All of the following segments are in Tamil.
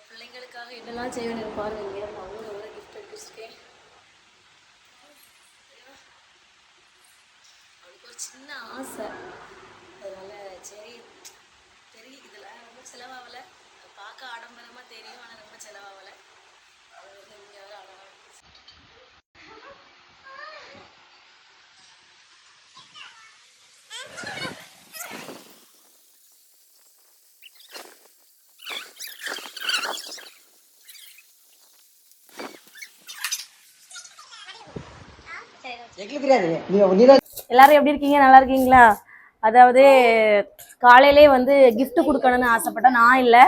பிள்ளைங்களுக்காக என்னெல்லாம் செய்ய வேண்டியது பாருங்க. அவங்களும் நல்லா கிஃப்ட் எடுத்து வச்சுருக்கேன். அவளுக்கு ஒரு சின்ன ஆசை, அதனால சரி தெரியும் இதெல்லாம் ரொம்ப செலவாகலை, பார்க்க ஆடம்பரமாக தெரியும், ஆனால் ரொம்ப செலவாகலை. அது வந்து இங்கே அழகாக எல்லாரும் எப்படி இருக்கீங்க? நல்லா இருக்கீங்களா? அதாவது காலையிலே வந்து கிஃப்ட் கொடுக்கணும்னு ஆசைப்பட்டா, நான் இல்லை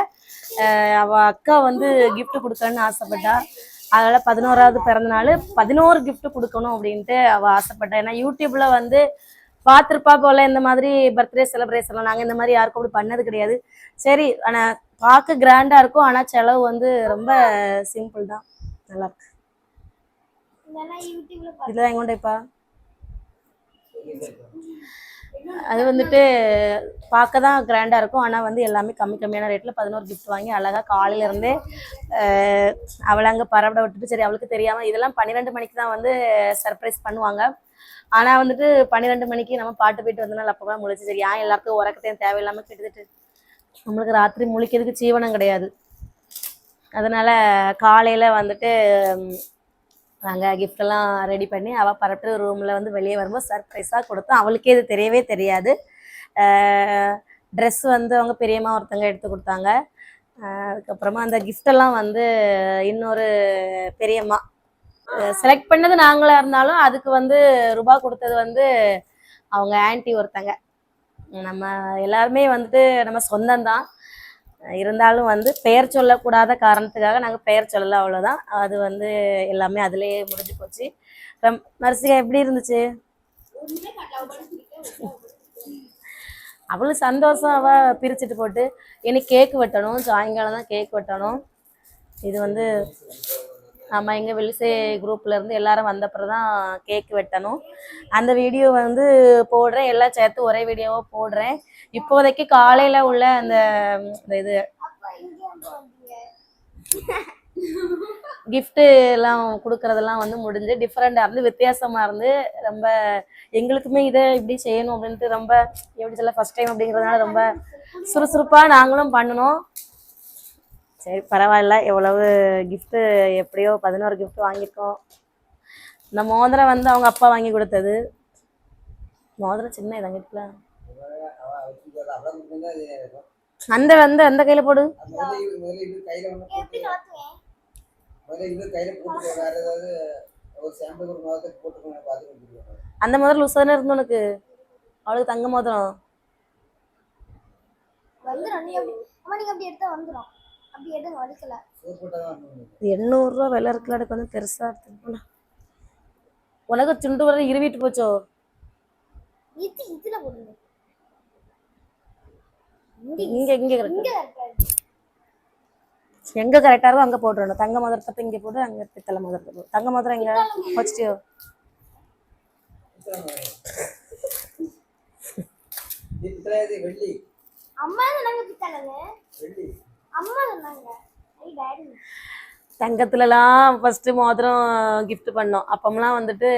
அவள் அக்கா வந்து கிஃப்ட் கொடுக்கணும்னு ஆசைப்பட்டா. அதனால் 11வது பிறந்தநாள் 11 கிஃப்ட் கொடுக்கணும் அப்படின்ட்டு அவள் ஆசைப்பட்டா. ஏன்னா யூடியூப்பில் வந்து பார்த்துருப்பா போல் இந்த மாதிரி பர்த்டே செலிப்ரேஷன்லாம். நாங்கள் இந்த மாதிரி யாருக்கும் அப்படி பண்ணது கிடையாது. சரி, ஆனால் பார்க்க கிராண்டாக இருக்கும், ஆனால் செலவு வந்து ரொம்ப சிம்பிள் தான். நல்லாயிருக்கு. இதுதான் எங்கொண்டைப்பா. அது வந்துட்டு பார்க்க தான் கிராண்டாக இருக்கும், ஆனால் வந்து எல்லாமே கம்மியான ரேட்டில் 11 கிஃப்ட் வாங்கி அழகாக காலையிலேருந்தே அவளை அங்கே பரவட விட்டுட்டு, சரி அவளுக்கு தெரியாமல் இதெல்லாம் 12 மணிக்கு தான் வந்து சர்ப்ரைஸ் பண்ணுவாங்க. ஆனால் வந்துட்டு 12 மணிக்கு நம்ம பாட்டு போயிட்டு வந்தனால அப்போ தான் முழிச்சு, சரி ஏன் எல்லாருக்கும் உறக்கத்தையும் தேவையில்லாமல் கெடுத்துட்டு நம்மளுக்கு ராத்திரி முழிக்கிறதுக்கு ஜீவனம் கிடையாது. அதனால் காலையில் வந்துட்டு நாங்கள் கிஃப்டெல்லாம் ரெடி பண்ணி அவள் பரப்பிட்டு ரூமில் வந்து வெளியே வரும்போது சர்ப்ரைஸாக கொடுத்தோம். அவளுக்கே இது தெரியவே தெரியாது. ட்ரெஸ் வந்து அவங்க பெரியம்மா ஒருத்தங்க எடுத்து கொடுத்தாங்க. அதுக்கப்புறமா அந்த கிஃப்டெல்லாம் வந்து இன்னொரு பெரியம்மா செலக்ட் பண்ணது நாங்களாக இருந்தாலும் அதுக்கு வந்து ரூபா கொடுத்தது வந்து அவங்க ஆன்ட்டி ஒருத்தங்க. நம்ம எல்லாருமே வந்துட்டு நம்ம சொந்தம்தான், இருந்தாலும் வந்து பெயர் சொல்லக்கூடாத காரணத்துக்காக நாங்கள் பெயர் சொல்லலை, அவ்வளோதான். அது வந்து எல்லாமே அதுலேயே முடிஞ்சு போச்சு. மரிசிகா எப்படி இருந்துச்சு? அவளுக்கு சந்தோஷம். அவள் பிரிச்சுட்டு போட்டு இனி கேக்கு வெட்டணும், சாயங்காலம் தான் கேக் வெட்டணும். இது வந்து ஆமாம், எங்கள் வெல்சே குரூப்லேருந்து எல்லாரும் வந்தப்பறம் தான் கேக்கு வெட்டணும். அந்த வீடியோ வந்து போடுறேன், எல்லாம் சேர்த்து ஒரே வீடியோவாக போடுறேன். இப்போதைக்கு காலையில் உள்ள அந்த இது கிஃப்ட்டு எல்லாம் கொடுக்குறதெல்லாம் வந்து முடிஞ்சு டிஃப்ரெண்டாக இருந்து வித்தியாசமாக இருந்து ரொம்ப எங்களுக்குமே இதை இப்படி செய்யணும் அப்படின்ட்டு ரொம்ப எப்படி சொல்ல ஃபஸ்ட் டைம் அப்படிங்கிறதுனால ரொம்ப சுறுசுறுப்பாக நாங்களும் பண்ணணும். சரி பரவாயில்ல, எவ்வளவு கிஃப்ட்டு எப்படியோ 11 கிஃப்ட் வாங்கியிருக்கோம். இந்த மோதிரம் வந்து அவங்க அப்பா வாங்கி கொடுத்தது. மோதிரம் சின்ன இதாங்க இருக்குல்ல, அந்த வந்து அந்த கையில போடு. அந்த மோதிரம் லூசா தானே இருந்து உனக்கு, அவளுக்கு தங்க மோதிரம். 800 ரூபா விலை இருக்குல்ல, அதுக்கு வந்து பெருசா இருக்கு. உனக்கு சுண்டு வர இருவிட்டு போச்சோ? இங்க எங்க கரெக்டா இருக்கோ அங்க போட்டுறணும். தங்க மோதிரத்தை இங்க போட்டு, அங்க பித்தளை மோதிரத்தை போடு. தங்க மோதிரம் எங்க வச்சிட்டியோ? தங்கத்துலலாம் ஃபர்ஸ்ட் மோதிரம் கிஃப்ட் பண்ணோம். அப்பம்லாம் வந்துட்டு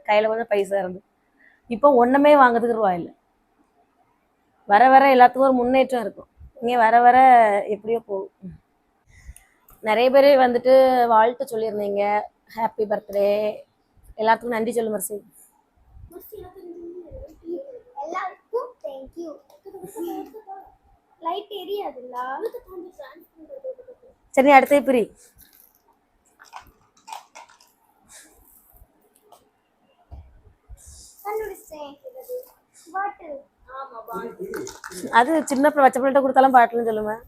கையில கொஞ்சம் பைசா இருந்து, இப்போ ஒண்ணுமே வாங்குறதுக்கு ரூபா இல்லை. வர வர எல்லாத்துக்கும் ஒரு முன்னேற்றம் இருக்கும். இங்கே வர வர எப்படியோ போகும். நிறைய பேர் வந்துட்டு வாழ்த்து சொல்லியிருந்தீங்க, ஹாப்பி பர்த்டே. எல்லாத்துக்கும் நன்றி சொல்லு மர்சி. சரி அடுத்த பிரி. அது சின்ன பிள்ளை பச்சை பிள்ளைகிட்ட கொடுத்தாலும் பாட்டுன்னு சொல்லுவேன்.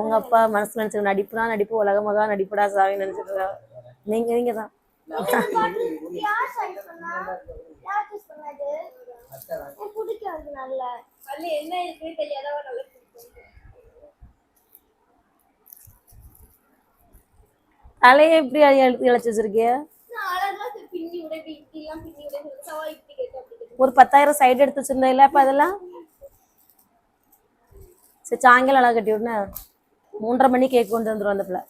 உங்க அப்பா மனசுல நினைச்சு நடிப்புனா நடிப்பு, உலகமாக நடிப்புடா சாவி நினைச்சிட்டு நீங்க தான். தலையை எப்படி இழைச்சி வச்சிருக்கிய? ஒரு 10,000 சைடு எடுத்து வச்சிருந்தேன். அப்ப அதெல்லாம் சரி சாயங்காலம் அழகா கட்டி விடுன. 3:30 மணி கேக் கொண்டு வந்துடும் அந்த பிள்ளை.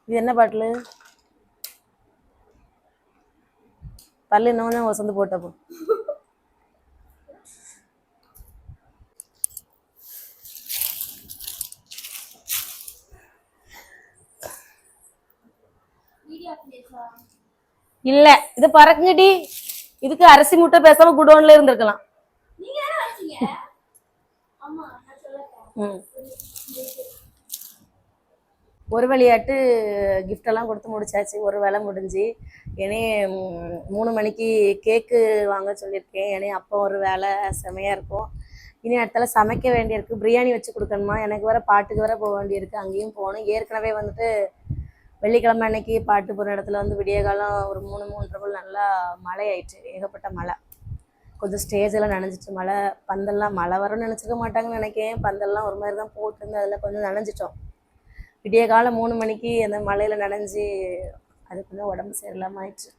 இது என்ன பாட்டில்? பல்லு இன்னும் கொஞ்சம் வசந்து போட்டப்போ. இல்ல இது பறக்குங்கடி. இதுக்கு அரிசி முட்டை பேசாம குடோன்ல இருந்திருக்கலாம். ஒரு வழியாட்டு கிஃப்ட் எல்லாம் கொடுத்து முடிச்சாச்சு. ஒரு வேலை முடிஞ்சு இனி 3 மணிக்கு கேக்கு வாங்க சொல்லியிருக்கேன். இனி அப்போ ஒரு வேலை செமையா இருக்கும். இனி இடத்துல சமைக்க வேண்டியிருக்கு. பிரியாணி வச்சு கொடுக்கணுமா. எனக்கு வேற பாட்டுக்கு வேற போக வேண்டியிருக்கு. அங்கேயும் போகணும். ஏற்கனவே வந்துட்டு வெள்ளிக்கிழமை அன்னைக்கு பாட்டு போகிற இடத்துல வந்து விடிய காலம் ஒரு 3-3:30 நல்லா மழை ஆயிடுச்சு. ஏகப்பட்ட மழை. கொஞ்சம் ஸ்டேஜெல்லாம் நனைஞ்சிட்டு மழை. பந்தல்லாம் மழை வரும்னு நினச்சிக்க மாட்டாங்கன்னு நினைக்கிறேன். பந்தல்லாம் ஒரு மாதிரி தான் போட்டுருந்து அதில் கொஞ்சம் நனைஞ்சிட்டோம். விடிய காலம் 3 மணிக்கு அந்த மழையில் நனைஞ்சி அது கொஞ்சம் உடம்பு சரியில்லாமல் ஆயிடுச்சு.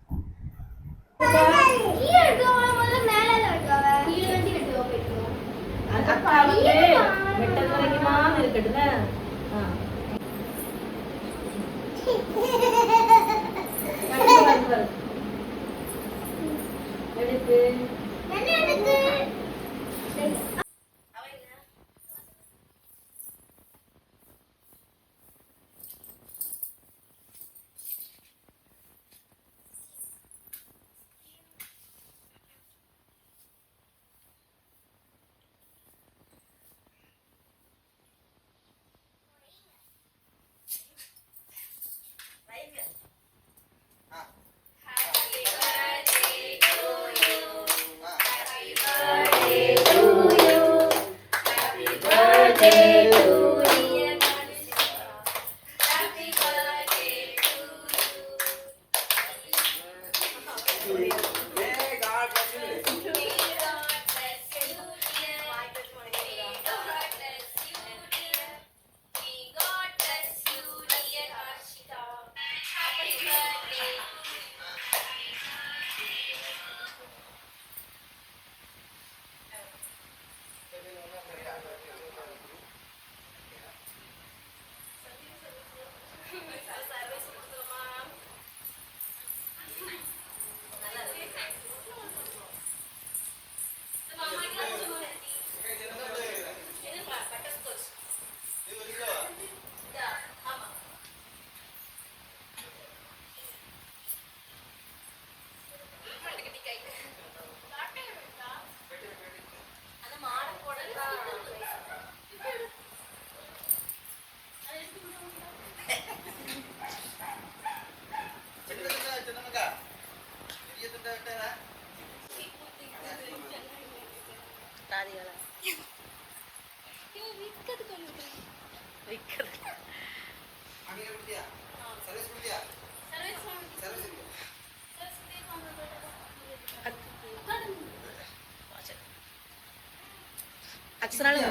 அக்ஷரால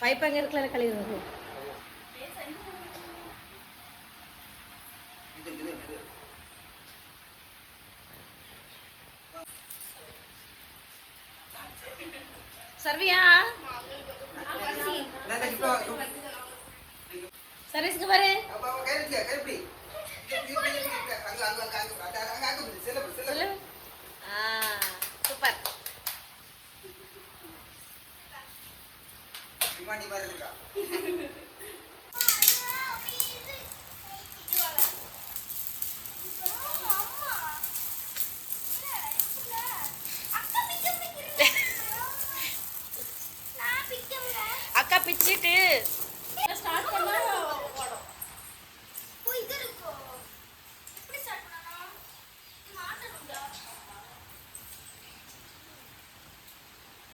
பைப் அங்கே இருக்கல கழிவு. சர்வியா சர்வீஸ்க்கு பாரு. சூப்பர்.